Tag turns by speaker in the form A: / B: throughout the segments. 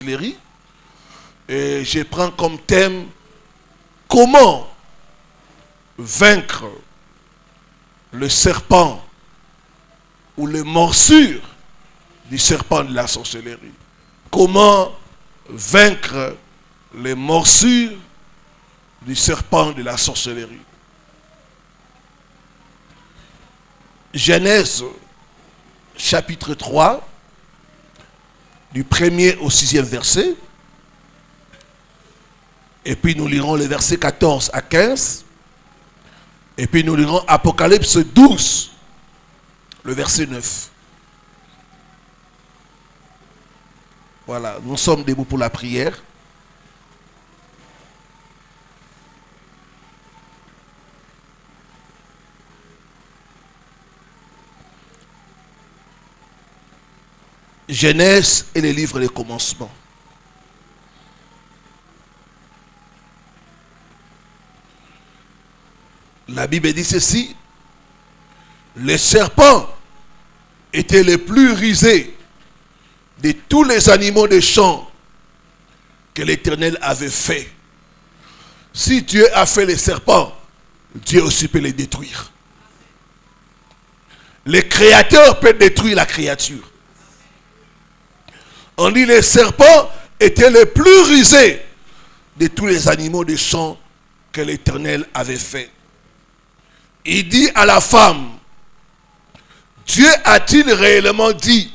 A: Et je prends comme thème comment vaincre le serpent ou les morsures du serpent de la sorcellerie. Comment vaincre les morsures du serpent de la sorcellerie. Genèse chapitre 3 du 1er au 6e verset. Et puis nous lirons les versets 14 à 15. Et puis nous lirons Apocalypse 12, le verset 9. Voilà, nous sommes debout pour la prière. Genèse et les livres des commencements. La Bible dit ceci: les serpents étaient les plus rusés de tous les animaux des champs que l'Éternel avait fait. Si Dieu a fait les serpents, Dieu aussi peut les détruire. Le Créateur peut détruire la créature. On dit les serpents étaient les plus rusés de tous les animaux des champs que l'Éternel avait fait. Il dit à la femme: Dieu a-t-il réellement dit,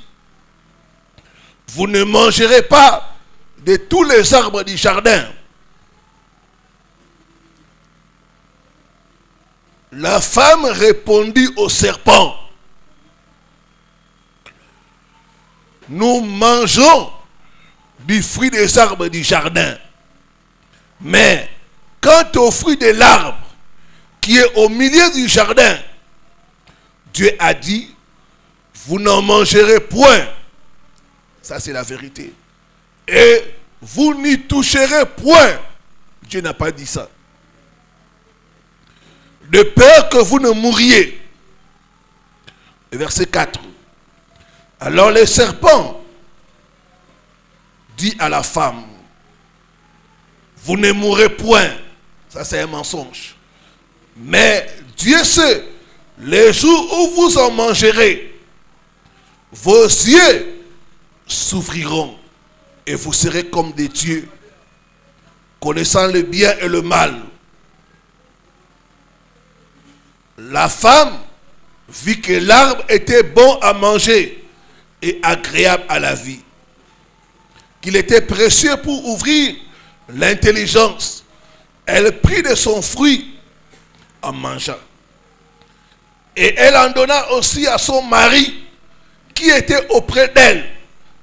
A: vous ne mangerez pas de tous les arbres du jardin? La femme répondit au serpent: nous mangeons du fruit des arbres du jardin. Mais quant au fruit de l'arbre qui est au milieu du jardin, Dieu a dit, vous n'en mangerez point. Ça, c'est la vérité. Et vous n'y toucherez point. Dieu n'a pas dit ça. De peur que vous ne mouriez. Verset 4. Alors le serpent dit à la femme, vous ne mourrez point. Ça, c'est un mensonge. Mais Dieu sait, les jours où vous en mangerez, vos yeux s'ouvriront et vous serez comme des dieux, connaissant le bien et le mal. La femme vit que l'arbre était bon à manger et agréable à la vie, qu'il était précieux pour ouvrir l'intelligence. Elle prit de son fruit en mangeant. Et elle en donna aussi à son mari qui était auprès d'elle,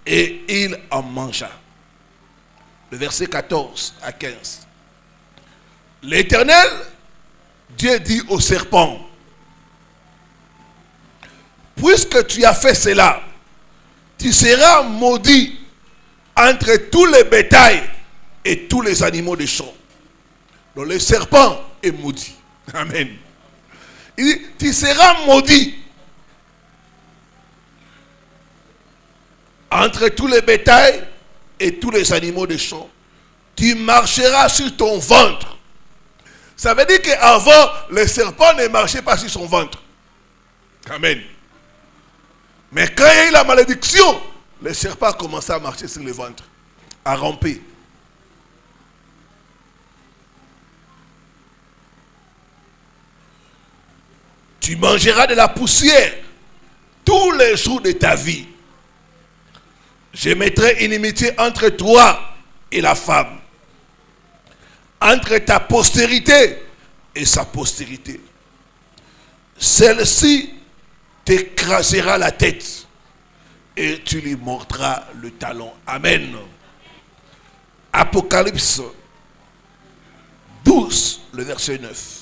A: et il en mangea. Le verset 14 à 15. L'Éternel, Dieu dit au serpent, puisque tu as fait cela, tu seras maudit entre tous les bétails et tous les animaux des champs. Donc le serpent est maudit. Amen. Il dit, tu seras maudit entre tous les bétails et tous les animaux des champs. Tu marcheras sur ton ventre. Ça veut dire qu'avant, le serpent ne marchait pas sur son ventre. Amen. Mais quand il y a eu la malédiction, le serpent a commencé à marcher sur le ventre, à ramper. Tu mangeras de la poussière tous les jours de ta vie. Je mettrai inimitié entre toi et la femme, entre ta postérité et sa postérité. Celle-ci t'écrasera la tête et tu lui mordras le talon. Amen. Apocalypse 12, le verset 9.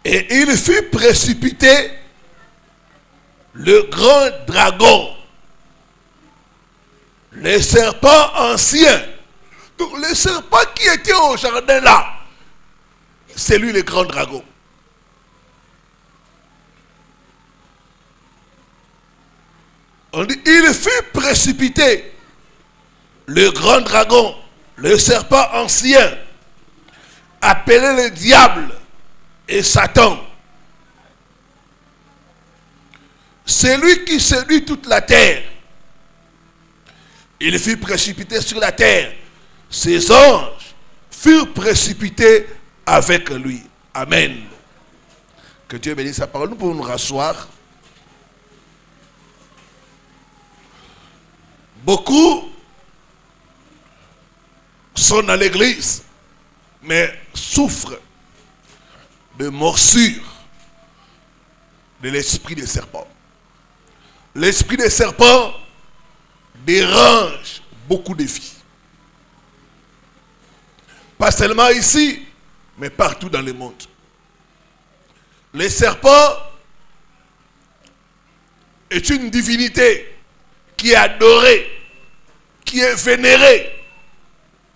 A: Et il fut précipité, le grand dragon, le serpent ancien. Donc le serpent qui était au jardin là, c'est lui le grand dragon. On dit, il fut précipité, le grand dragon, le serpent ancien, appelé le diable et Satan. C'est lui qui séduit toute la terre. Il fut précipité sur la terre. Ses anges furent précipités avec lui. Amen. Que Dieu bénisse sa parole. Nous pouvons nous rasseoir. Beaucoup sont dans l'église, mais souffrent de morsures de l'esprit des serpents. L'esprit des serpents dérange beaucoup de vies. Pas seulement ici, mais partout dans le monde. Le serpent est une divinité qui est adorée, qui est vénérée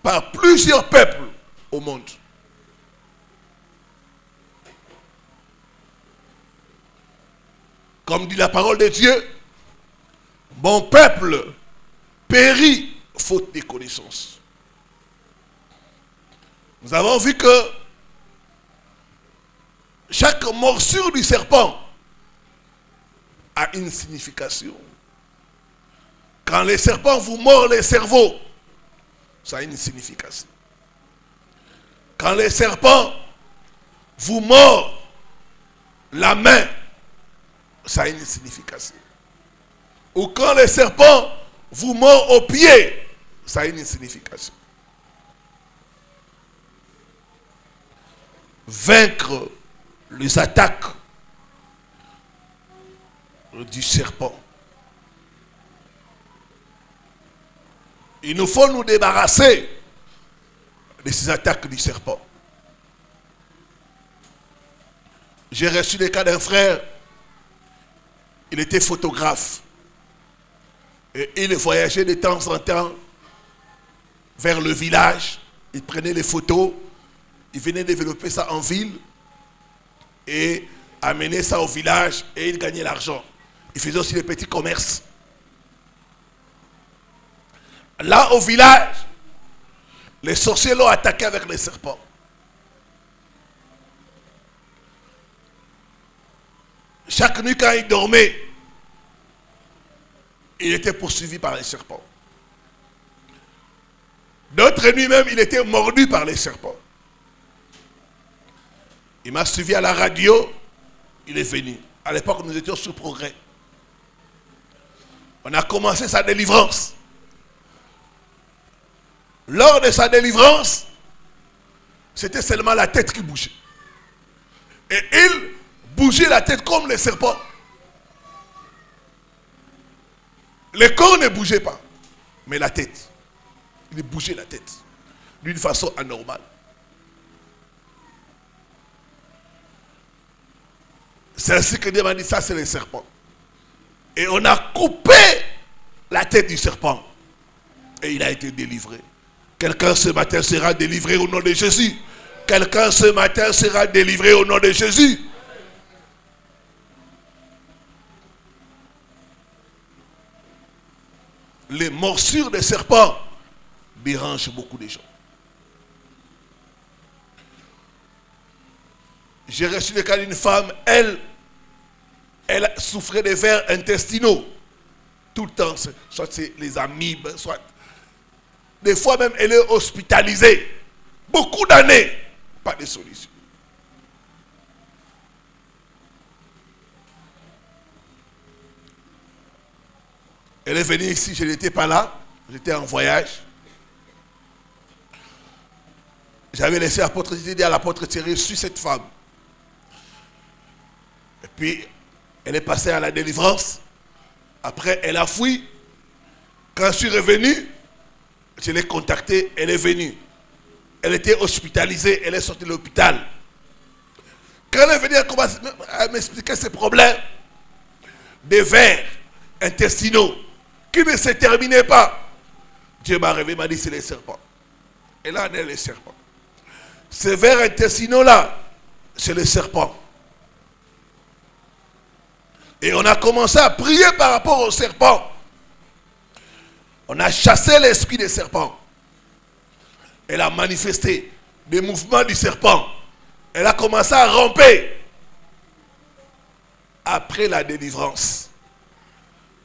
A: par plusieurs peuples au monde. Comme dit la parole de Dieu, mon peuple périt faute de connaissances. Nous avons vu que chaque morsure du serpent a une signification. Quand les serpents vous mordent les cerveaux, ça a une signification. Quand les serpents vous mordent la main, ça a une signification. Ou quand les serpents vous mordent au pied, ça a une signification. Vaincre les attaques du serpent. Il nous faut nous débarrasser de ces attaques du serpent. J'ai reçu le cas d'un frère, il était photographe. Et il voyageait de temps en temps vers le village. Il prenait les photos. Il venait développer ça en ville. Et amener ça au village. Et il gagnait l'argent. Il faisait aussi des petits commerces. Là, au village, les sorciers l'ont attaqué avec les serpents. Chaque nuit, quand il dormait, il était poursuivi par les serpents. D'autres nuits même, il était mordu par les serpents. Il m'a suivi à la radio, il est venu. À l'époque, nous étions sous Progrès. On a commencé sa délivrance. Lors de sa délivrance, c'était seulement la tête qui bougeait. Et il bougeait la tête comme les serpents. Le corps ne bougeait pas, mais la tête. Il bougeait la tête d'une façon anormale. C'est ainsi que Dieu m'a dit, ça c'est le serpent. Et on a coupé la tête du serpent. Et il a été délivré. Quelqu'un ce matin sera délivré au nom de Jésus. Quelqu'un ce matin sera délivré au nom de Jésus. Les morsures des serpents dérangent beaucoup de gens. J'ai reçu le cas d'une femme, elle souffrait de vers intestinaux. Tout le temps, soit c'est les amibes, soit... Des fois même, elle est hospitalisée. Beaucoup d'années, pas de solution. Elle est venue ici, je n'étais pas là, j'étais en voyage. J'avais laissé l'apôtre Thierry dire à l'apôtre Thierry, suis cette femme. Et puis, elle est passée à la délivrance. Après, elle a fui. Quand je suis revenu, je l'ai contactée, elle est venue. Elle était hospitalisée, elle est sortie de l'hôpital. Quand elle est venue, elle commence à m'expliquer ses problèmes. Des vers intestinaux qui ne se terminaient pas. Dieu m'a réveillé, m'a dit c'est les serpents. Et là, on est les serpents. ces vers intestinaux-là, c'est le serpent. Et on a commencé à prier par rapport au serpent. On a chassé l'esprit des serpents. Elle a manifesté des mouvements du serpent. Elle a commencé à ramper. Après la délivrance,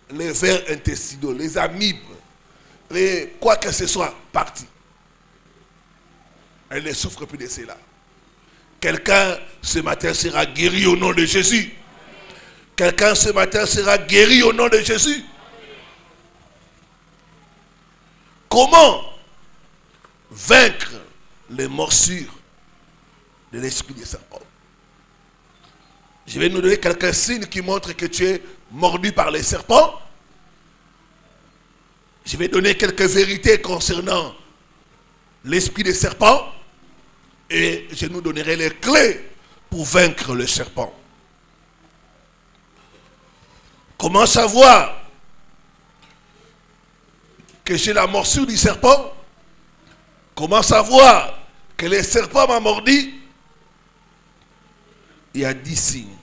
A: les vers intestinaux, les amibes, quoi que ce soit, partis. Elle ne souffre plus de cela. Quelqu'un ce matin sera guéri au nom de Jésus. Quelqu'un ce matin sera guéri au nom de Jésus. Comment vaincre les morsures de l'esprit des serpents? Je vais nous donner quelques signes qui montrent que tu es mordu par les serpents. Je vais donner quelques vérités concernant l'esprit des serpents. Et je nous donnerai les clés pour vaincre le serpent. Comment savoir que j'ai la morsure du serpent? Comment savoir que le serpent m'a mordu? Il y a 10 signes.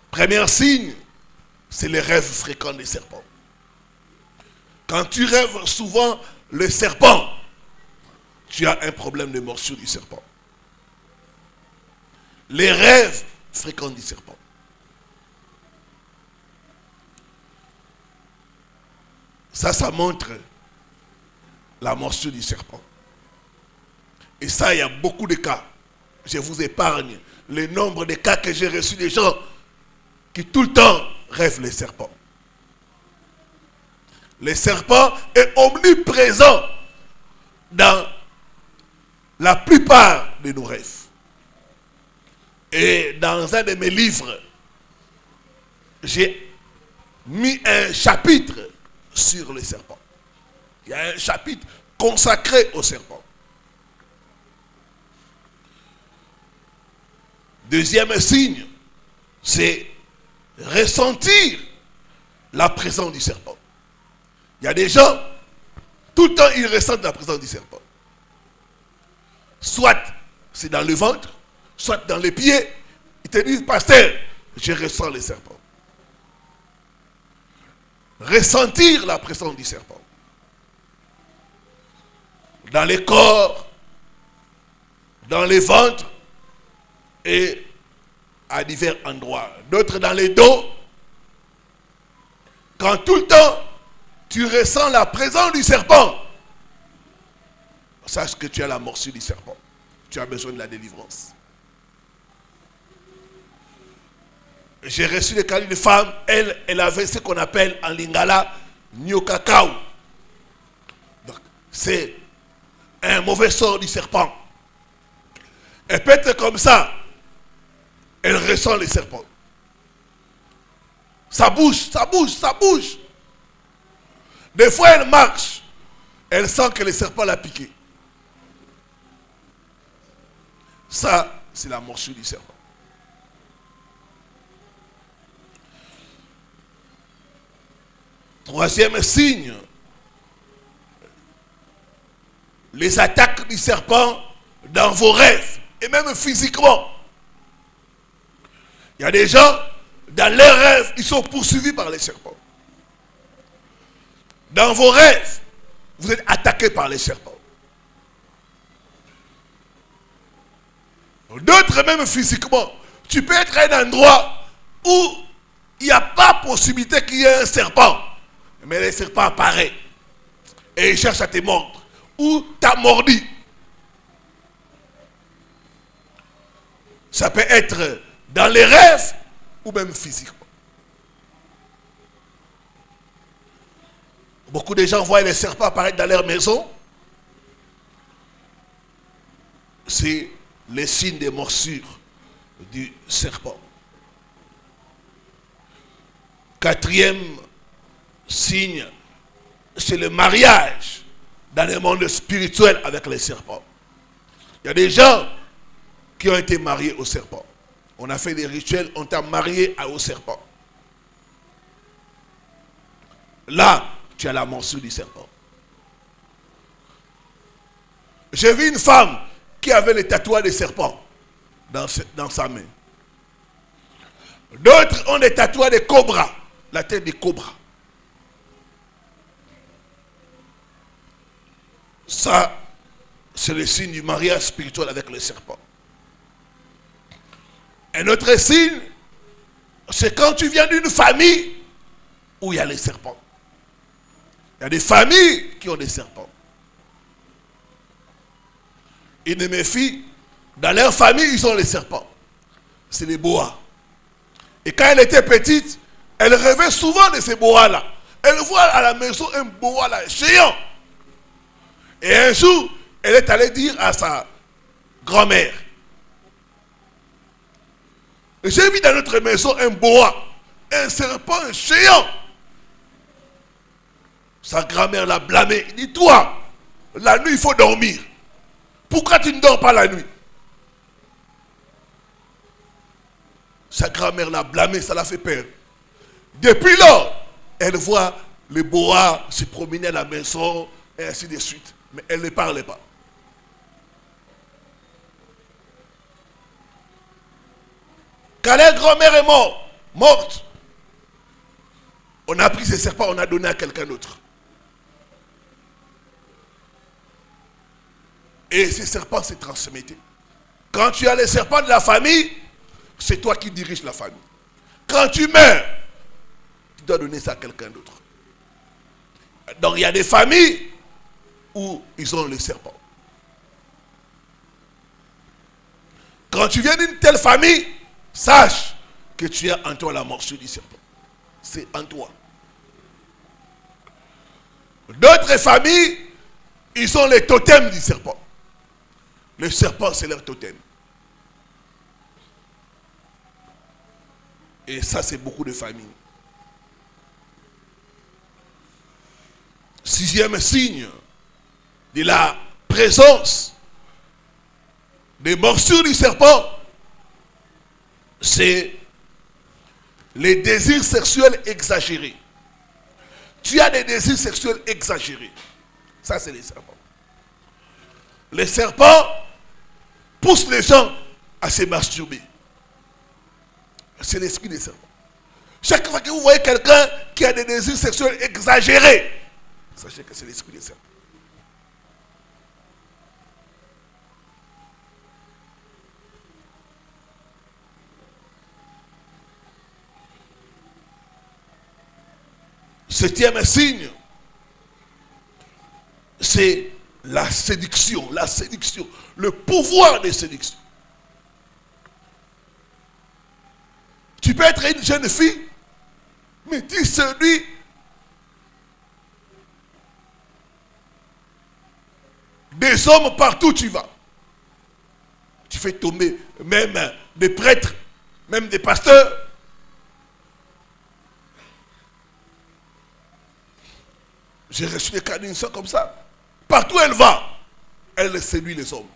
A: Premier signe, c'est les rêves fréquents des serpents. Quand tu rêves souvent le serpent, tu as un problème de morsure du serpent. Les rêves fréquents du serpent. Ça montre la morsure du serpent. Et ça, il y a beaucoup de cas. Je vous épargne le nombre de cas que j'ai reçus des gens qui tout le temps rêvent les serpents. Le serpent est omniprésent dans la plupart de nos rêves. Et dans un de mes livres, j'ai mis un chapitre sur le serpent. Il y a un chapitre consacré au serpent. Deuxième signe, c'est ressentir la présence du serpent. Il y a des gens, tout le temps, ils ressentent la présence du serpent. Soit c'est dans le ventre, soit dans les pieds. Ils te disent, pasteur, je ressens le serpent. Ressentir la présence du serpent. Dans les corps, dans les ventres et à divers endroits. D'autres dans les dos. Quand tout le temps, tu ressens la présence du serpent, sache que tu as la morsure du serpent. Tu as besoin de la délivrance. J'ai reçu le cas d'une femme, elle avait ce qu'on appelle en lingala nyokakao. Donc, c'est un mauvais sort du serpent. Elle peut être comme ça. Elle ressent les serpents. Ça bouge, ça bouge, ça bouge. Des fois, elle marche. Elle sent que le serpent l'a piqué. Ça, c'est la morsure du serpent. Troisième signe, les attaques du serpent dans vos rêves et même physiquement. Il y a des gens, dans leurs rêves, ils sont poursuivis par les serpents. Dans vos rêves, vous êtes attaqués par les serpents. D'autres même physiquement. Tu peux être à un endroit où il n'y a pas possibilité qu'il y ait un serpent. Mais le serpent apparaît. Et il cherche à te mordre. Ou t'a mordu. Ça peut être dans les rêves ou même physiquement. Beaucoup de gens voient les serpents apparaître dans leur maison. C'est les signes de morsure du serpent. Quatrième signe, c'est le mariage dans le monde spirituel avec les serpents. Il y a des gens qui ont été mariés au serpent. On a fait des rituels, on t'a marié au serpent. Là, tu as la morsure du serpent. J'ai vu une femme qui avait les tatouages des serpents dans sa main. D'autres ont des tatouages des cobras, la tête des cobras. Ça, c'est le signe du mariage spirituel avec le serpent. Un autre signe, c'est quand tu viens d'une famille où il y a les serpents. Il y a des familles qui ont des serpents. Une de mes filles, dans leur famille, ils ont les serpents. C'est les boas. Et quand elle était petite, elle rêvait souvent de ces boas-là. Elle voit à la maison un boa là, géant. Et un jour, elle est allée dire à sa grand-mère, j'ai vu dans notre maison un boa, un serpent géant. Sa grand-mère l'a blâmé. Il dit, toi, la nuit il faut dormir. Pourquoi tu ne dors pas la nuit? Sa grand-mère l'a blâmé, ça l'a fait peur. Depuis lors, elle voit les boas se promener à la maison, et ainsi de suite. Mais elle ne parlait pas. Quand la grand-mère est morte, on a pris ces serpents, on a donné à quelqu'un d'autre. Et ces serpents se transmettaient. Quand tu as les serpents de la famille, c'est toi qui diriges la famille. Quand tu meurs, tu dois donner ça à quelqu'un d'autre. Donc il y a des familles où ils ont les serpents. Quand tu viens d'une telle famille, sache que tu as en toi la morsure du serpent. C'est en toi. D'autres familles, ils ont les totems du serpent. Le serpent, c'est leur totem. Et ça, c'est beaucoup de familles. Sixième signe de la présence des morsures du serpent, c'est les désirs sexuels exagérés. Tu as des désirs sexuels exagérés. Ça, c'est les serpents. Les serpents poussent les gens à se masturber. C'est l'esprit des serpents. Chaque fois que vous voyez quelqu'un qui a des désirs sexuels exagérés, sachez que c'est l'esprit des serpents. Septième signe, c'est la séduction, le pouvoir de séduction. Tu peux être une jeune fille, mais tu séduis des hommes partout où tu vas. Tu fais tomber même des prêtres, même des pasteurs. J'ai reçu des cas d'une soeur comme ça. Partout où elle va, elle séduit les hommes.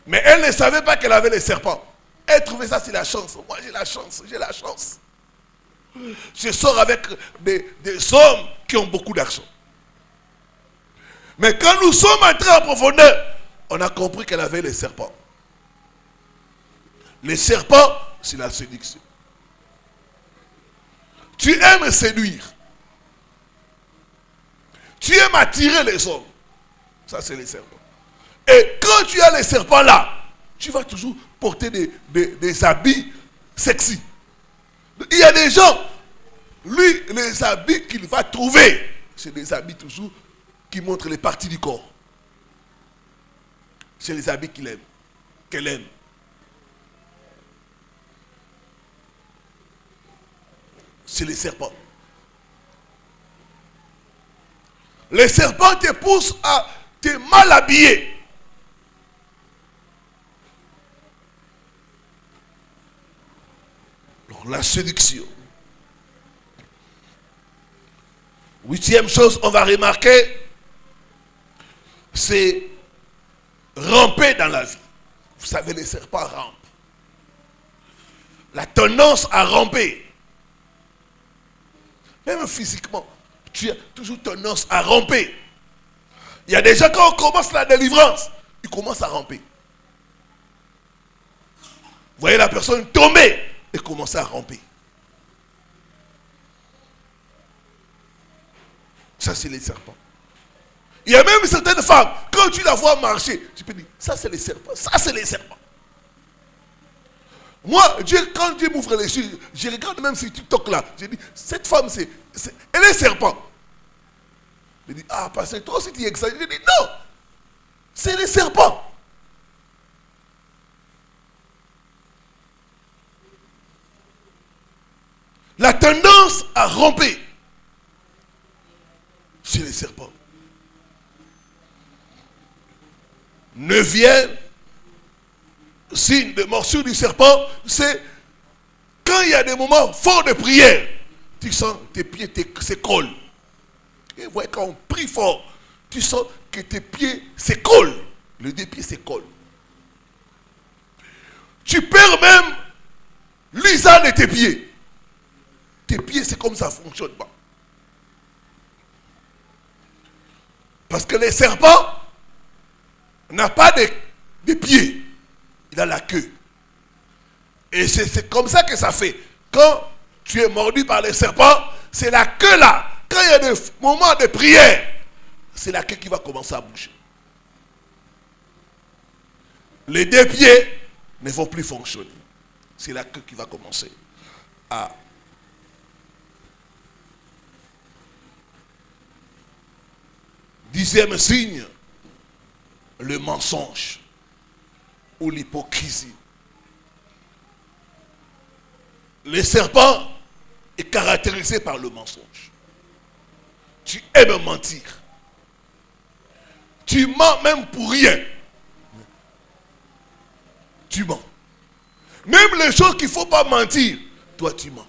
A: Mais elle ne savait pas qu'elle avait les serpents. Elle trouvait ça, c'est la chance. Moi, j'ai la chance. Je sors avec des hommes qui ont beaucoup d'argent. Mais quand nous sommes entrés en profondeur, on a compris qu'elle avait les serpents. Les serpents, c'est la séduction. Tu aimes séduire. Tu aimes attirer les hommes. Ça, c'est les serpents. Et quand tu as les serpents là, tu vas toujours porter des habits sexy. Il y a des gens, lui, les habits qu'il va trouver, c'est des habits toujours qui montrent les parties du corps. C'est les habits qu'il aime, qu'elle aime. C'est les serpents. Les serpents te poussent à te mal habiller. Donc la séduction. Huitième chose, on va remarquer, c'est ramper dans la vie. Vous savez, les serpents rampent. La tendance à ramper. Même physiquement, tu as toujours tendance à ramper. Il y a des gens, quand on commence la délivrance, il commence à ramper. Vous voyez la personne tomber et commencer à ramper. Ça, c'est les serpents. Il y a même certaines femmes, quand tu la vois marcher, tu peux dire, ça c'est les serpents, ça c'est les serpents. Moi, quand Dieu m'ouvre les yeux, je regarde même sur TikTok là, je dis, cette femme, elle est serpent. Je dis, ah, parce que toi aussi tu exagères. Je dis, non, c'est les serpents. La tendance à ramper, c'est les serpents. Neuvième signe de morsure du serpent, c'est quand il y a des moments forts de prière, tu sens tes pieds s'écollent. Et ouais, quand on prie fort, tu sens que tes pieds s'écollent. Les deux pieds s'écollent. Tu perds même l'usage de tes pieds. Tes pieds, c'est comme ça ne fonctionne pas. Parce que les serpents n'a pas de pieds. Il a la queue. Et c'est comme ça que ça fait. Quand tu es mordu par les serpents, c'est la queue là. Quand il y a des moments de prière, c'est la queue qui va commencer à bouger. Les deux pieds ne vont plus fonctionner. C'est la queue qui va commencer à... Dixième signe, le mensonge ou l'hypocrisie. Le serpent est caractérisé par le mensonge. Tu aimes mentir. Tu mens même pour rien. Tu mens. Même les choses qu'il ne faut pas mentir, toi tu mens.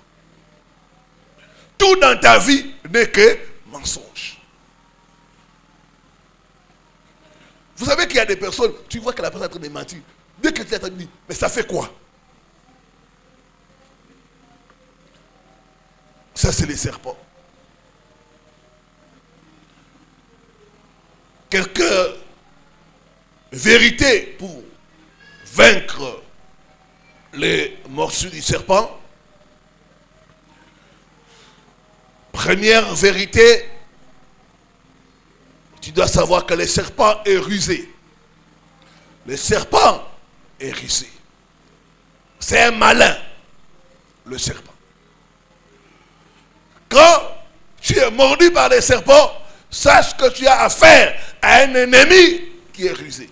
A: Tout dans ta vie n'est que mensonge. Vous savez qu'il y a des personnes, tu vois que la personne est en train de mentir. Dès que tu as dit, mais ça fait quoi? Ça, c'est les serpents. Quelques vérités pour vaincre les morsures du serpent. Première vérité, tu dois savoir que le serpent est rusé. Le serpent est rusé. C'est un malin, le serpent. Quand tu es mordu par les serpents, sache que tu as affaire à un ennemi qui est rusé.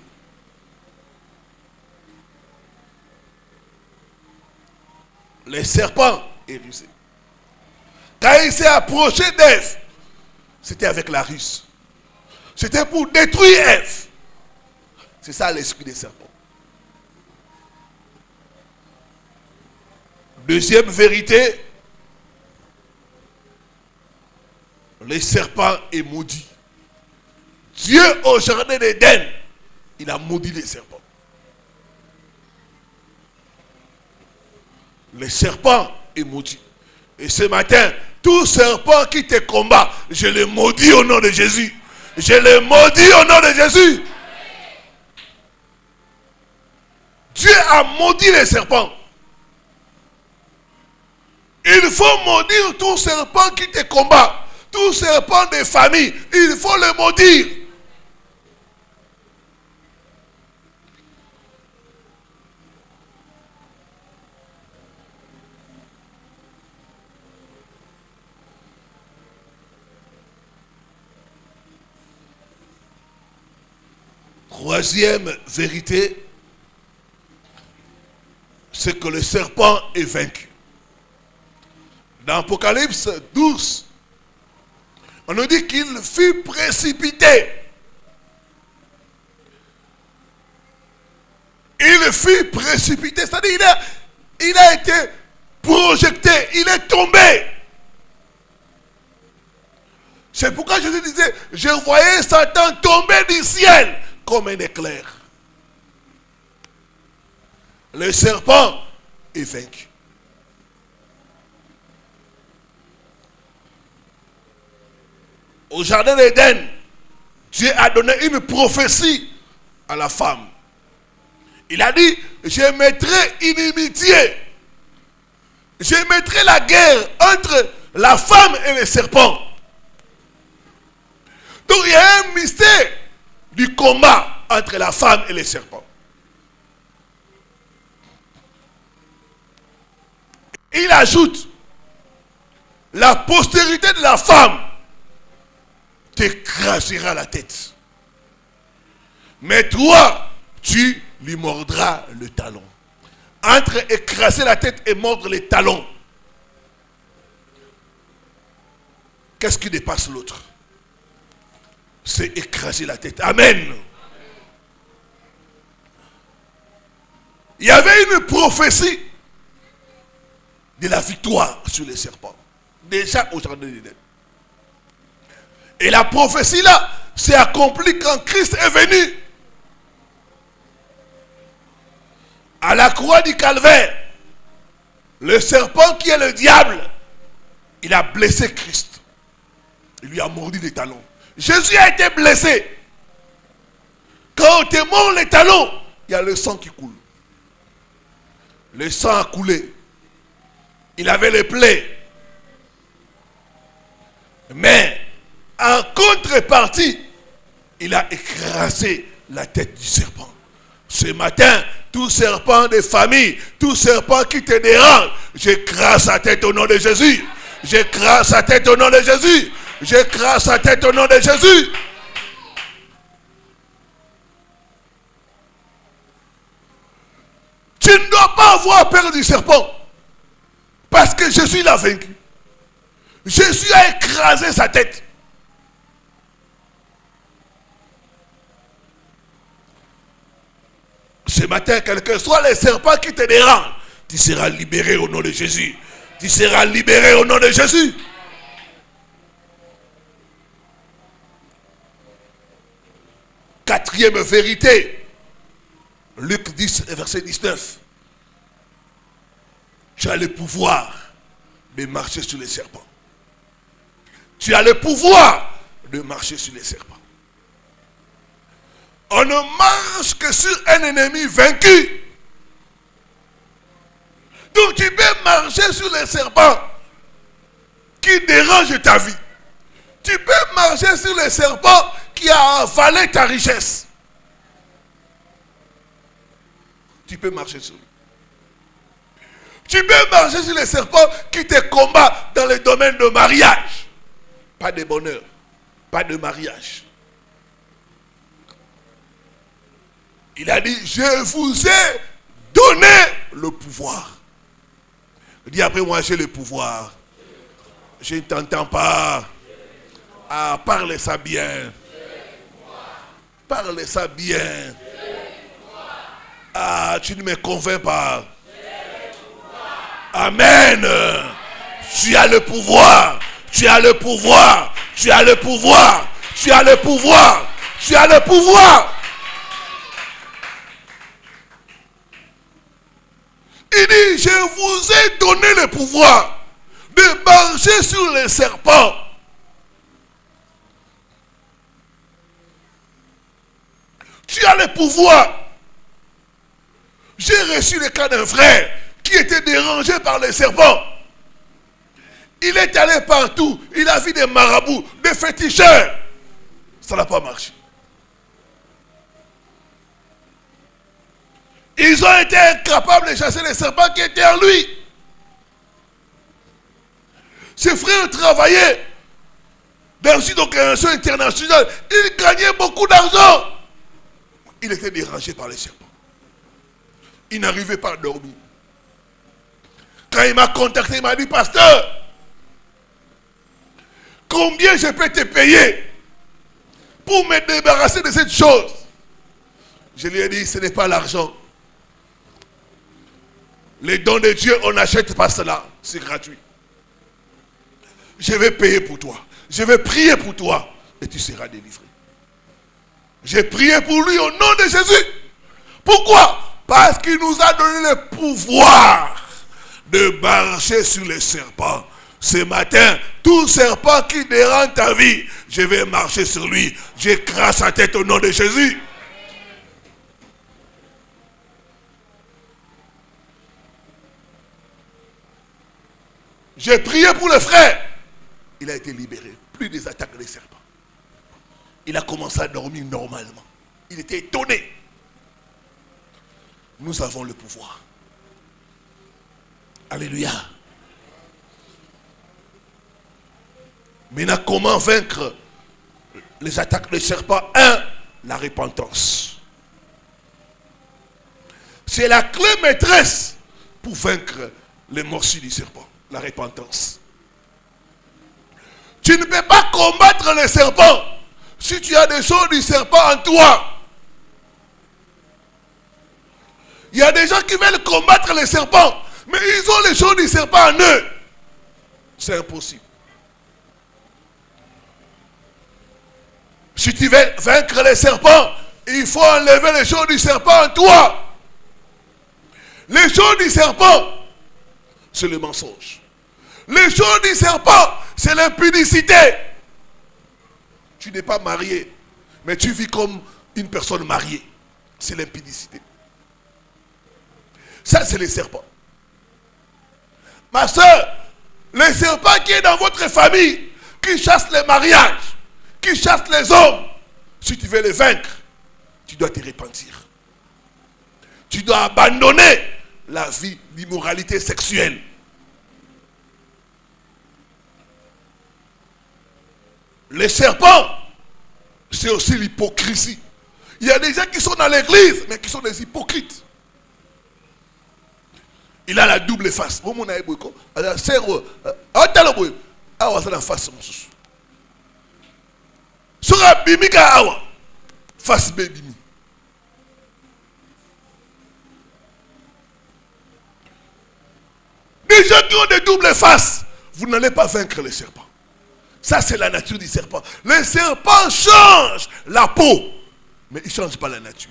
A: Le serpent est rusé. Quand il s'est approché d'Ève, c'était avec la ruse. C'était pour détruire Ève. C'est ça l'esprit des serpents. Deuxième vérité, le serpent est maudit. Dieu au jardin d'Éden, il a maudit les serpents. Le serpent est maudit. Et ce matin, tout serpent qui te combat, je le maudis au nom de Jésus. Je le maudis au nom de Jésus. Dieu a maudit les serpents. Il faut maudire tout serpent qui te combat. Tout serpent des familles, il faut le maudire. Troisième vérité, c'est que le serpent est vaincu. Dans Apocalypse 12, on nous dit qu'il fut précipité. Il fut précipité, c'est-à-dire il a été projeté, il est tombé. C'est pourquoi Jésus disait, je voyais Satan tomber du ciel comme un éclair. Le serpent est vaincu. Au jardin d'Éden, Dieu a donné une prophétie à la femme. Il a dit, je mettrai inimitié. Je mettrai la guerre entre la femme et le serpent. Donc il y a un mystère du combat entre la femme et le serpent. Il ajoute, la postérité de la femme t'écrasera la tête. Mais toi, tu lui mordras le talon. Entre écraser la tête et mordre les talons, qu'est-ce qui dépasse l'autre? C'est écraser la tête. Amen. Il y avait une prophétie de la victoire sur les serpents. Déjà au jardin d'Éden. Et la prophétie là s'est accomplie quand Christ est venu. À la croix du calvaire, le serpent qui est le diable, il a blessé Christ. Il lui a mordu les talons. Jésus a été blessé. Quand on te mord les talons, il y a le sang qui coule. Le sang a coulé. Il avait les plaies. Mais en contrepartie, il a écrasé la tête du serpent. Ce matin, tout serpent de famille, tout serpent qui te dérange, j'écrase sa tête au nom de Jésus. J'écrase sa tête au nom de Jésus. J'écrase sa tête au nom de Jésus. Tu ne dois pas avoir peur du serpent. Parce que Jésus l'a vaincu. Jésus a écrasé sa tête. Ce matin, quel que soit les serpents qui te dérangent, tu seras libéré au nom de Jésus. Tu seras libéré au nom de Jésus. Quatrième vérité. Luc 10, verset 19. Tu as le pouvoir de marcher sur les serpents. Tu as le pouvoir de marcher sur les serpents. On ne marche que sur un ennemi vaincu. Donc tu peux marcher sur les serpents qui dérangent ta vie. Tu peux marcher sur les serpents qui a avalé ta richesse. Tu peux marcher sur lui. Tu peux marcher sur les serpents qui te combattent dans le domaine de mariage. Pas de bonheur, pas de mariage. Il a dit, je vous ai donné le pouvoir. Il dit après moi, j'ai le pouvoir. Je ne t'entends pas. Ah, parle ça bien. Parle ça bien. Ah, tu ne me convaincs pas. Amen. Tu as le pouvoir. Tu as le pouvoir. Tu as le pouvoir. Tu as le pouvoir. Tu as le pouvoir. Il dit, je vous ai donné le pouvoir de marcher sur les serpents. Tu as le pouvoir. J'ai reçu le cas d'un frère qui était dérangé par les serpents. Il est allé partout. Il a vu des marabouts, des féticheurs. Ça n'a pas marché. Ils ont été incapables de chasser les serpents qui étaient en lui. Ses frères travaillaient dans une organisation internationale. Ils gagnaient beaucoup d'argent. Il était dérangé par les serpents. Il n'arrivait pas à dormir. Quand il m'a contacté, il m'a dit, pasteur, combien je peux te payer pour me débarrasser de cette chose? Je lui ai dit, ce n'est pas l'argent. Les dons de Dieu, on n'achète pas cela. C'est gratuit. Je vais payer pour toi. Je vais prier pour toi. Et tu seras délivré. J'ai prié pour lui au nom de Jésus. Pourquoi? Parce qu'il nous a donné le pouvoir de marcher sur les serpents. Ce matin, tout serpent qui dérange ta vie, je vais marcher sur lui. J'écrase sa tête au nom de Jésus. J'ai prié pour le frère. Il a été libéré. Plus des attaques des serpents. Il a commencé à dormir normalement. Il était étonné. Nous avons le pouvoir. Alléluia. Maintenant, comment vaincre les attaques des serpents? 1. La repentance. C'est la clé maîtresse pour vaincre les morsures du serpent. La repentance. Tu ne peux pas combattre les serpents si tu as des choses du serpent en toi. Il y a des gens qui veulent combattre les serpents, mais ils ont les choses du serpent en eux. C'est impossible. Si tu veux vaincre les serpents, il faut enlever les choses du serpent en toi. Les choses du serpent, c'est le mensonge. Les choses du serpent, c'est l'impudicité. Tu n'es pas marié, mais tu vis comme une personne mariée. C'est l'impudicité. Ça, c'est les serpents. Ma soeur, les serpents qui est dans votre famille, qui chassent les mariages, qui chassent les hommes, si tu veux les vaincre, tu dois te repentir. Tu dois abandonner la vie d'immoralité sexuelle. Les serpents, c'est aussi l'hypocrisie. Il y a des gens qui sont dans l'église, mais qui sont des hypocrites. Il a la double face. Sera bimika awa. Face bébimi. Des gens qui ont des doubles faces, vous n'allez pas vaincre les serpents. Ça, c'est la nature du serpent. Les serpents changent la peau, mais ils ne changent pas la nature.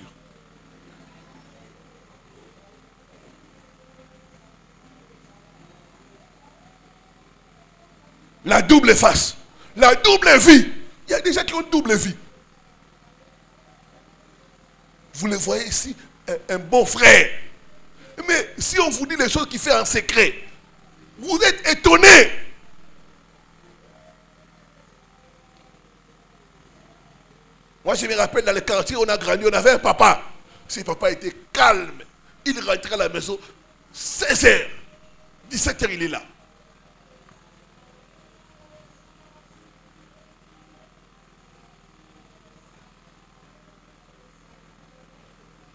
A: La double face, la double vie. Il y a des gens qui ont une double vie. Vous le voyez ici, un bon frère. Mais si on vous dit les choses qu'il fait en secret, vous êtes étonnés. Moi, je me rappelle dans le quartier, on a grandi, on avait un papa. Si papa était calme, il rentrait à la maison 16h, 17h, il est là.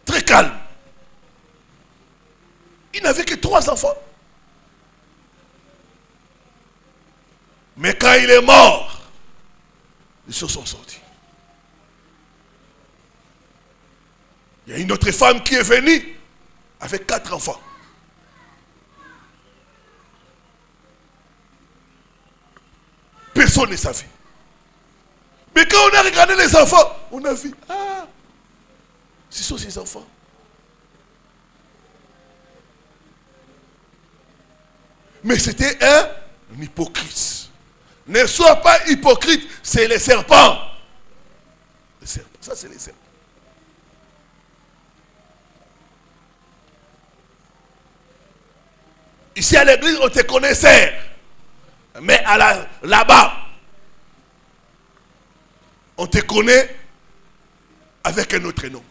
A: Très calme. Il n'avait que 3 enfants. Mais quand il est mort, les choses sont sorties. Il y a une autre femme qui est venue avec 4 enfants. Personne ne savait. Mais quand on a regardé les enfants, on a vu, ah, ce sont ces enfants. Mais c'était un hypocrite. Ne sois pas hypocrite, c'est les serpents. Les serpents, ça c'est les serpents. Ici à l'église, on te connaissait. Mais là-bas, on te connaît avec un autre nom.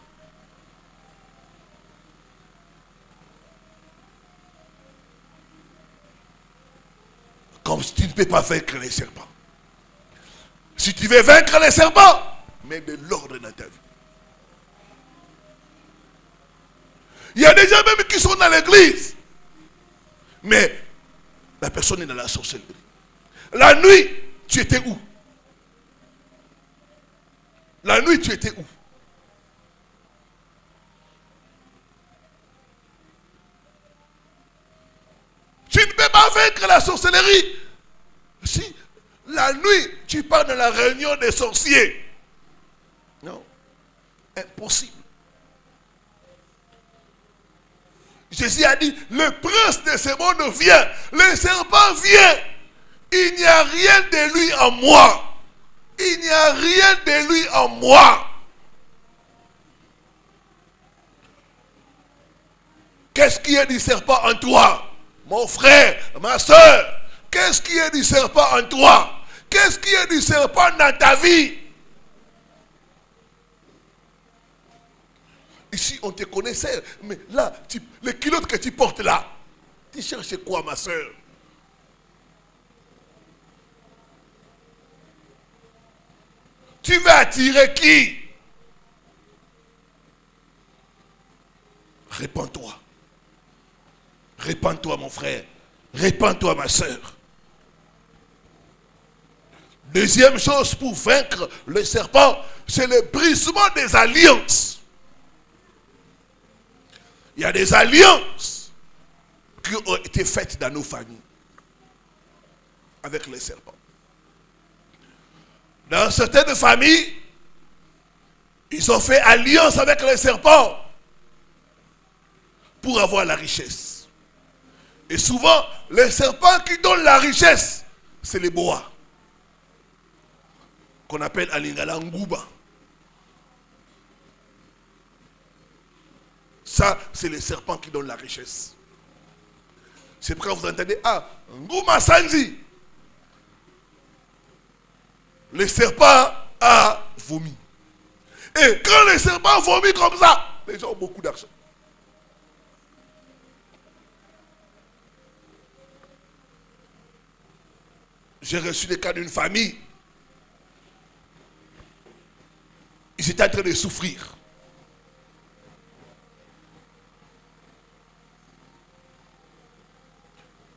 A: Comme si tu ne peux pas vaincre les serpents. Si tu veux vaincre les serpents, mets de l'ordre dans ta vie. Il y a des gens même qui sont dans l'église. Mais la personne est dans la sorcellerie. La nuit, tu étais où? La nuit, tu étais où? Tu ne peux pas vaincre la sorcellerie. Si la nuit, tu pars dans la réunion des sorciers. Non. Impossible. Jésus a dit, le prince de ce monde vient. Le serpent vient. Il n'y a rien de lui en moi. Il n'y a rien de lui en moi. Qu'est-ce qui est du serpent en toi? Mon frère, ma soeur, Qu'est-ce qui est du serpent en toi? Qu'est-ce qui est du serpent dans ta vie? Ici, on te connaissait, mais là, les culottes que tu portes là, tu cherches quoi, ma soeur? Tu veux attirer qui? Répands-toi. Répands-toi, mon frère. Répands-toi, ma soeur. Deuxième chose pour vaincre le serpent, c'est le brisement des alliances. Il y a des alliances qui ont été faites dans nos familles avec les serpents. Dans certaines familles, ils ont fait alliance avec les serpents pour avoir la richesse. Et souvent, les serpents qui donnent la richesse, c'est les bois, qu'on appelle à Lingala Ngouba. Ça, c'est les serpents qui donnent la richesse. C'est pourquoi vous entendez, Ngouma Sanji. Le serpent a vomi. Et quand les serpents vomissent comme ça, les gens ont beaucoup d'argent. J'ai reçu le cas d'une famille. Ils étaient en train de souffrir.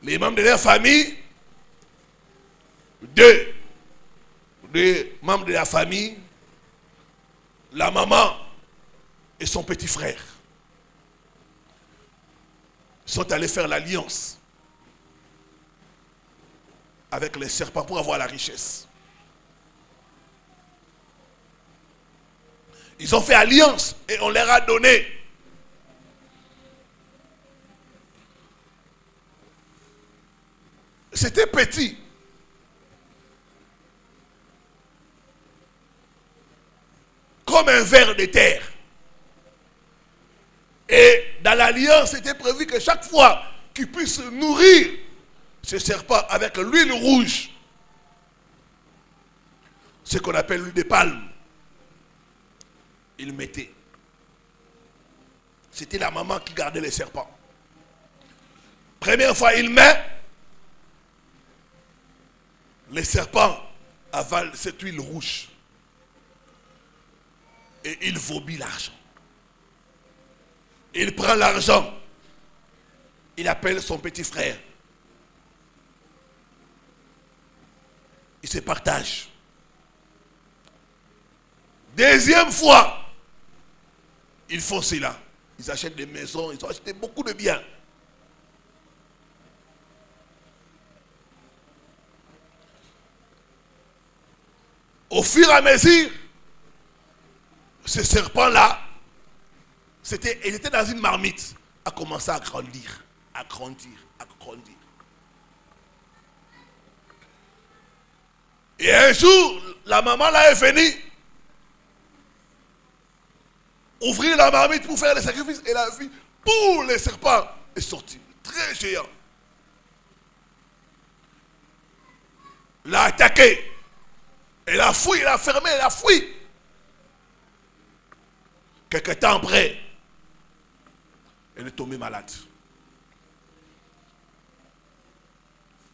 A: Les membres de leur famille, deux membres de la famille, la maman et son petit frère, sont allés faire l'alliance avec les serpents pour avoir la richesse. Ils ont fait alliance et on leur a donné c'était petit. Comme un ver de terre. Et dans l'alliance, c'était prévu que chaque fois qu'il puisse nourrir ce serpent avec l'huile rouge, ce qu'on appelle l'huile de palme, il mettait. C'était la maman qui gardait les serpents. Première fois, il met. Les serpents avalent cette huile rouge. Et il vomit l'argent. Il prend l'argent. Il appelle son petit frère. Il se partage. Deuxième fois, ils font cela. Ils achètent des maisons, ils ont acheté beaucoup de biens. Au fur et à mesure, ce serpent-là, il était dans une marmite, a commencé à grandir, à grandir, à grandir. Et un jour, la maman là est venue ouvrir la marmite pour faire les sacrifices et la vie pour les serpents est sorti, très géant. L'a attaqué. Elle a fouillé, elle a fermé, elle a fouillé. Quelque temps après, elle est tombée malade.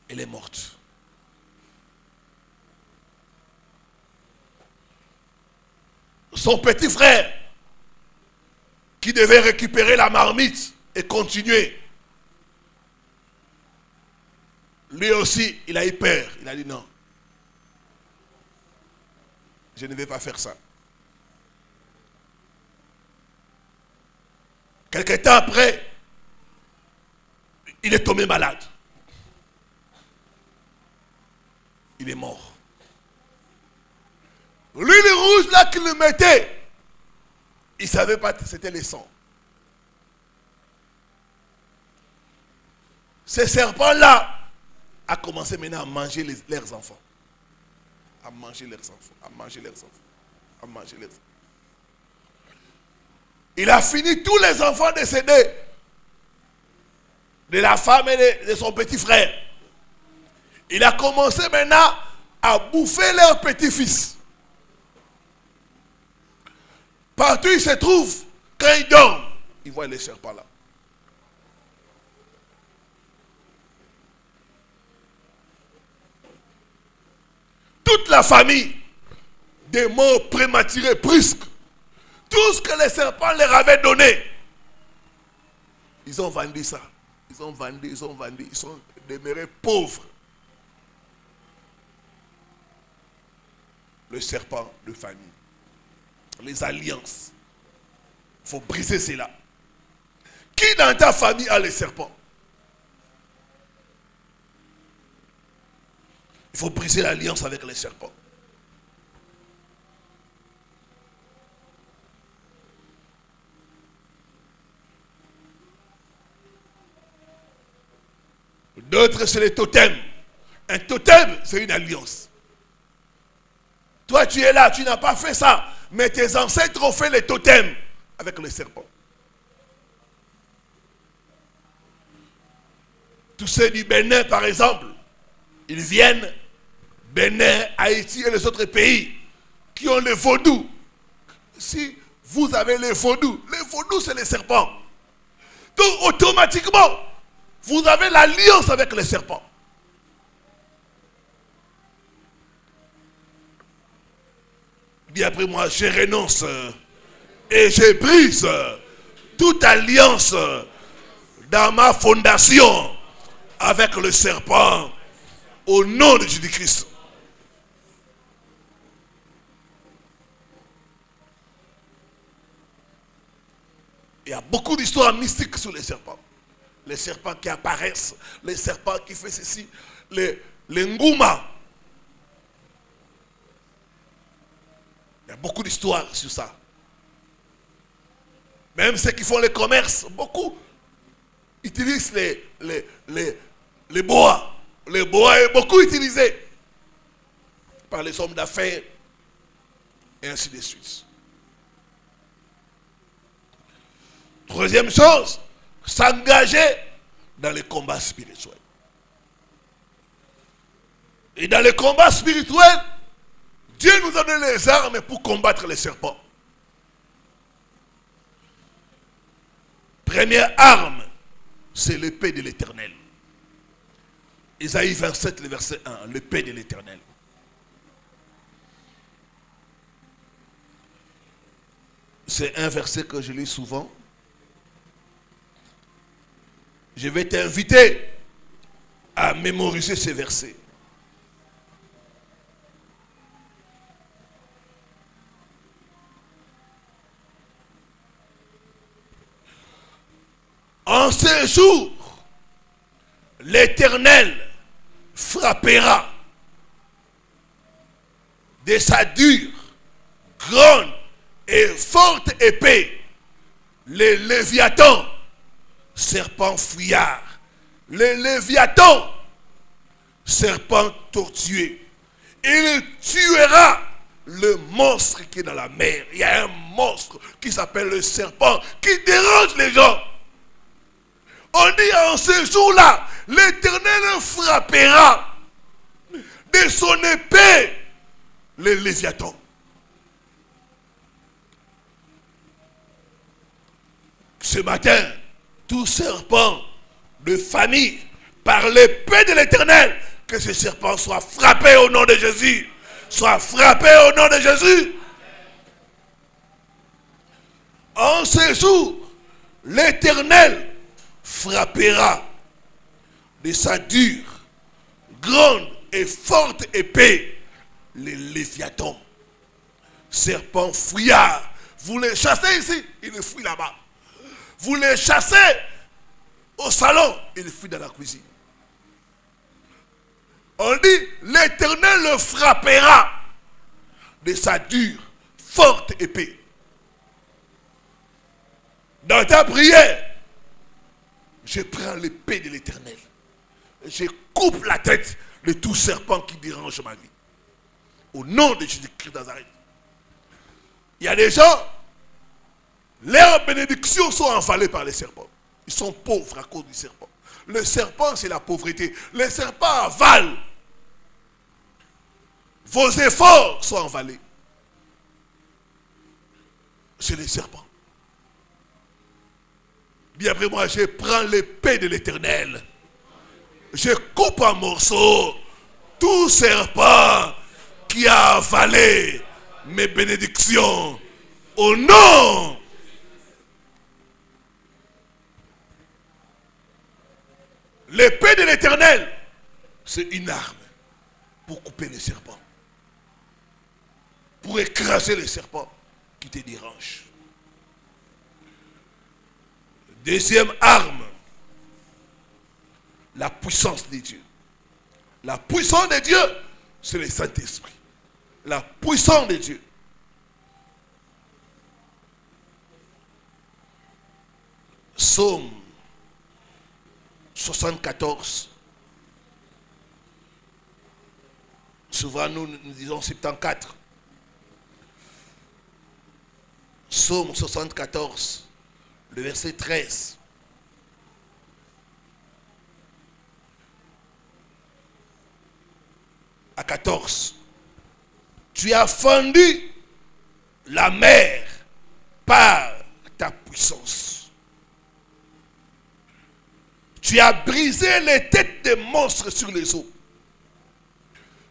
A: Elle est morte. Son petit frère, qui devait récupérer la marmite et continuer, lui aussi, il a eu peur. Il a dit non. Je ne vais pas faire ça. Quelque temps après, il est tombé malade. Il est mort. L'huile rouge là qu'il le mettait, il ne savait pas que c'était le sang. Ces serpents-là a commencé maintenant à manger leurs enfants. À manger leurs enfants, à manger leurs enfants, à manger leurs enfants. Il a fini tous les enfants décédés de la femme et de son petit frère. Il a commencé maintenant à bouffer leurs petits-fils. Partout où ils se trouvent, quand ils dorment, ils voient les serpents là. Toute la famille, des morts prématurés, brusques, tout ce que les serpents leur avaient donné, ils ont vendu ça. Ils ont vendu, ils sont demeurés pauvres. Le serpent de famille, les alliances, il faut briser cela. Qui dans ta famille a les serpents? Il faut briser l'alliance avec les serpents. D'autres, c'est les totems. Un totem, c'est une alliance. Toi, tu es là, tu n'as pas fait ça. Mais tes ancêtres ont fait les totems avec les serpents. Tous ceux du Bénin, par exemple, ils viennent, Bénin, Haïti et les autres pays qui ont les vaudous. Si vous avez les vaudous c'est les serpents. Donc automatiquement, vous avez l'alliance avec les serpents. Dis après moi, je renonce et je brise toute alliance dans ma fondation avec le serpent au nom de Jésus-Christ. Il y a beaucoup d'histoires mystiques sur les serpents. Les serpents qui apparaissent, les serpents qui font ceci, les ngouma. Il y a beaucoup d'histoires sur ça. Même ceux qui font le commerce, beaucoup utilisent les boas. Le boa est beaucoup utilisé par les hommes d'affaires et ainsi de suite. Troisième chose, s'engager dans les combats spirituels. Et dans les combats spirituels, Dieu nous a donné les armes pour combattre les serpents. Première arme, c'est l'épée de l'Éternel. Isaïe 27, le verset 1, l'épée de l'Éternel. C'est un verset que je lis souvent. Je vais t'inviter à mémoriser ces versets. En ce jour, l'Éternel frappera de sa dure, grande et forte épée les Léviathans, serpents fuyards, les Léviathans, serpents tortueux. Il tuera le monstre qui est dans la mer. Il y a un monstre qui s'appelle le serpent qui dérange les gens. On dit en ce jour-là, l'Éternel frappera de son épée les Léviathans. Ce matin, tout serpent de famille, par l'épée de l'Éternel, que ce serpent soit frappé au nom de Jésus. Soit frappé au nom de Jésus. En ce jour, l'Éternel frappera de sa dure, grande et forte épée les Léviathans, serpents fouillards. Vous les chassez ici, ils les fouillent là-bas. Vous les chassez au salon, ils les fouillent dans la cuisine. On dit, l'Éternel le frappera de sa dure, forte épée. Dans ta prière, je prends l'épée de l'Éternel. Je coupe la tête de tout serpent qui dérange ma vie. Au nom de Jésus-Christ de Nazareth. Il y a des gens, leurs bénédictions sont envalées par les serpents. Ils sont pauvres à cause du serpent. Le serpent, c'est la pauvreté. Le serpent avale vos efforts sont avalés. C'est les serpents. Bien après moi, je prends l'épée de l'Éternel. Je coupe en morceaux tout serpent qui a avalé mes bénédictions au nom. L'épée de l'Éternel, c'est une arme pour couper les serpents, pour écraser les serpents qui te dérangent. Deuxième arme, la puissance de Dieu. La puissance de Dieu, c'est le Saint-Esprit. La puissance de Dieu. Psaume 74. Souvent nous disons 74. Psaume 74, le verset 13. À 14. Tu as fendu la mer par ta puissance. Tu as brisé les têtes des monstres sur les eaux.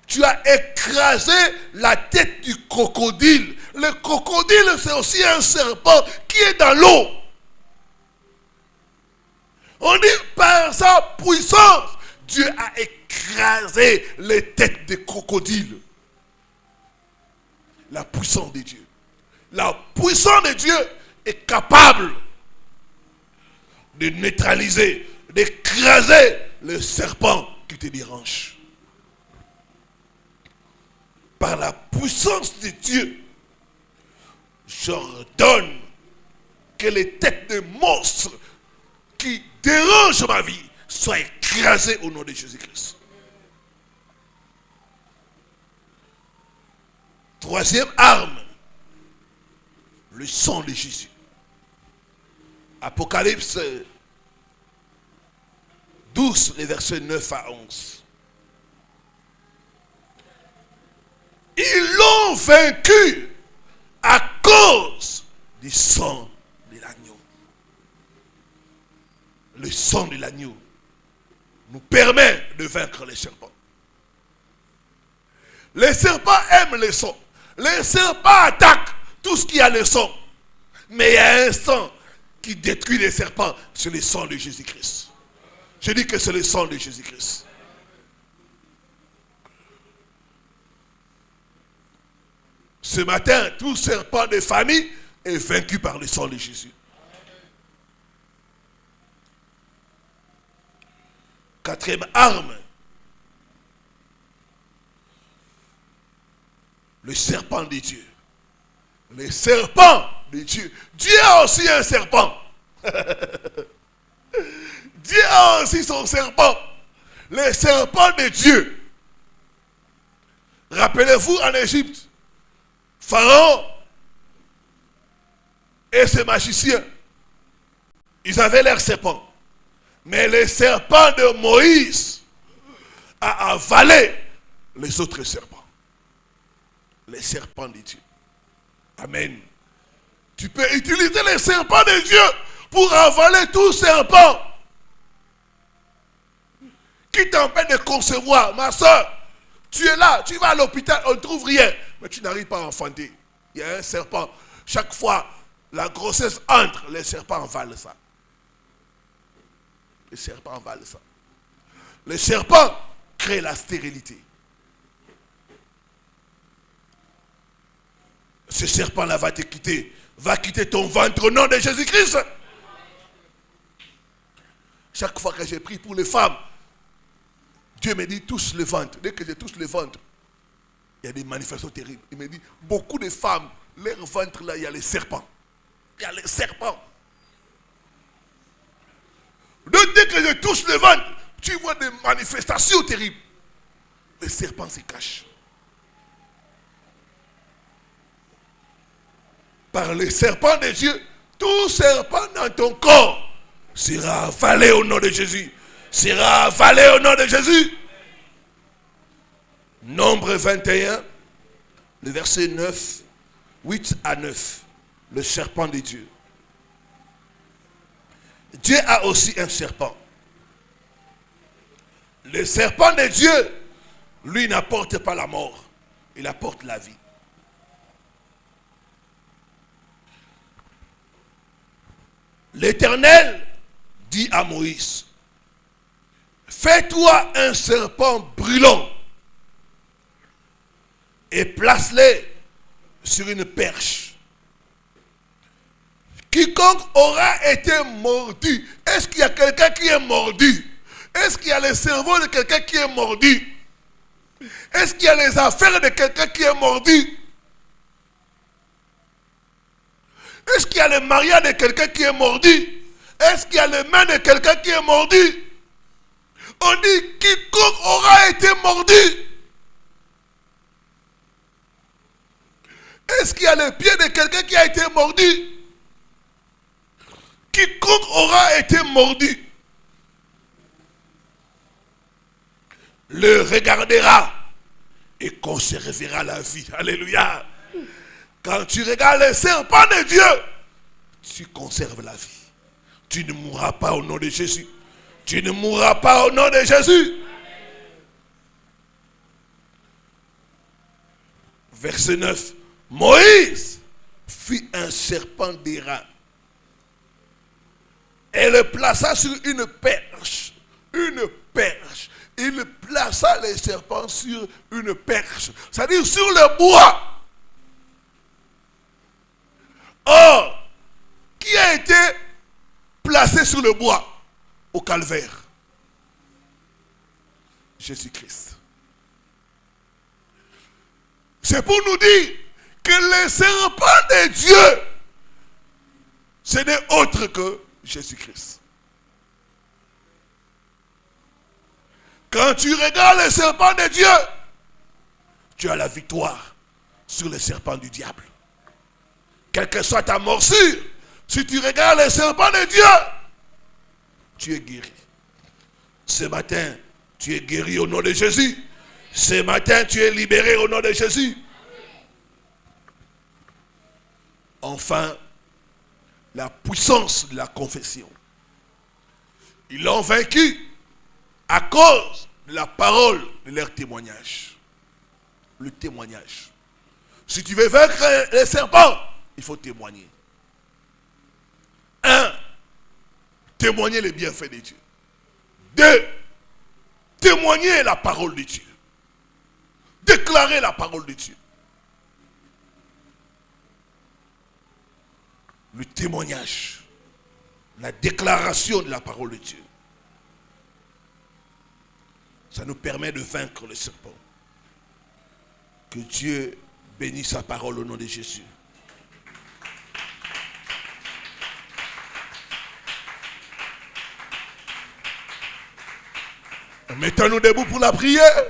A: Tu as écrasé la tête du crocodile. Le crocodile, c'est aussi un serpent qui est dans l'eau. On dit par sa puissance, Dieu a écrasé les têtes des crocodiles. La puissance de Dieu. La puissance de Dieu est capable de neutraliser, d'écraser le serpent qui te dérange. Par la puissance de Dieu, j'ordonne que les têtes de monstres qui dérangent ma vie soient écrasées au nom de Jésus-Christ. Troisième arme, le sang de Jésus. Apocalypse 12, les versets 9 à 11. Ils l'ont vaincu à cause du sang de l'agneau. Le sang de l'agneau nous permet de vaincre les serpents. Les serpents aiment le sang. Les serpents attaquent tout ce qui a le sang. Mais il y a un sang qui détruit les serpents. C'est le sang de Jésus-Christ. Je dis que c'est le sang de Jésus-Christ. Ce matin, tout serpent de famille est vaincu par le sang de Jésus. Quatrième arme, le serpent de Dieu. Le serpent de Dieu. Dieu a aussi un serpent. Dieu a aussi son serpent. Le serpent de Dieu. Rappelez-vous en Égypte, Pharaon et ses magiciens, ils avaient leur serpent. Mais le serpent de Moïse a avalé les autres serpents. Les serpents de Dieu. Amen. Tu peux utiliser les serpents de Dieu pour avaler tout serpent qui t'empêche de concevoir. Ma soeur, tu es là, tu vas à l'hôpital, on ne trouve rien, mais tu n'arrives pas à enfanter. Il y a un serpent. Chaque fois la grossesse entre, les serpents avalent ça. Les serpents avalent ça. Le serpent crée la stérilité. Ce serpent-là va te quitter, va quitter ton ventre au nom de Jésus-Christ. Chaque fois que j'ai pris pour les femmes, Dieu me dit touche le ventre. Dès que je touche le ventre, il y a des manifestations terribles. Il me dit beaucoup de femmes, leur ventre là, il y a les serpents. Il y a les serpents. Donc dès que je touche le ventre, tu vois des manifestations terribles. Les serpents se cachent. Par les serpents de Dieu, tout serpent dans ton corps sera avalé au nom de Jésus. Sera avalé au nom de Jésus. Nombre 21, le verset 9, 8 à 9. Le serpent de Dieu. Dieu a aussi un serpent. Le serpent de Dieu, lui, n'apporte pas la mort. Il apporte la vie. L'Éternel dit à Moïse, fais-toi un serpent brûlant et place-le sur une perche. Quiconque aura été mordu, est-ce qu'il y a quelqu'un qui est mordu? Est-ce qu'il y a le cerveau de quelqu'un qui est mordu? Est-ce qu'il y a les affaires de quelqu'un qui est mordu? Est-ce qu'il y a le mariage de quelqu'un qui est mordu? Est-ce qu'il y a les mains de quelqu'un qui est mordu? On dit quiconque aura été mordu. Est-ce qu'il y a le pied de quelqu'un qui a été mordu? Quiconque aura été mordu le regardera et conservera la vie. Alléluia. Quand tu regardes le serpent de Dieu, tu conserves la vie. Tu ne mourras pas au nom de Jésus. Tu ne mourras pas au nom de Jésus. Verset 9. Moïse fit un serpent d'airain et le plaça sur une perche. Une perche. Il plaça les serpents sur une perche. C'est-à-dire sur le bois. Or, qui a été placé sur le bois au calvaire? Jésus-Christ. C'est pour nous dire que le serpent de Dieu, ce n'est autre que Jésus-Christ. Quand tu regardes le serpent de Dieu, tu as la victoire sur le serpent du diable. Quelle que soit ta morsure, si tu regardes le serpent de Dieu, tu es guéri. Ce matin, tu es guéri au nom de Jésus. Ce matin, tu es libéré au nom de Jésus. Enfin, la puissance de la confession. Ils l'ont vaincu à cause de la parole de leur témoignage. Le témoignage. Si tu veux vaincre les serpents, il faut témoigner. 1. Témoigner les bienfaits de Dieu. 2. Témoigner la parole de Dieu. Déclarer la parole de Dieu. Le témoignage. La déclaration de la parole de Dieu. Ça nous permet de vaincre le serpent. Que Dieu bénisse sa parole au nom de Jésus. Mettons-nous debout pour la prière.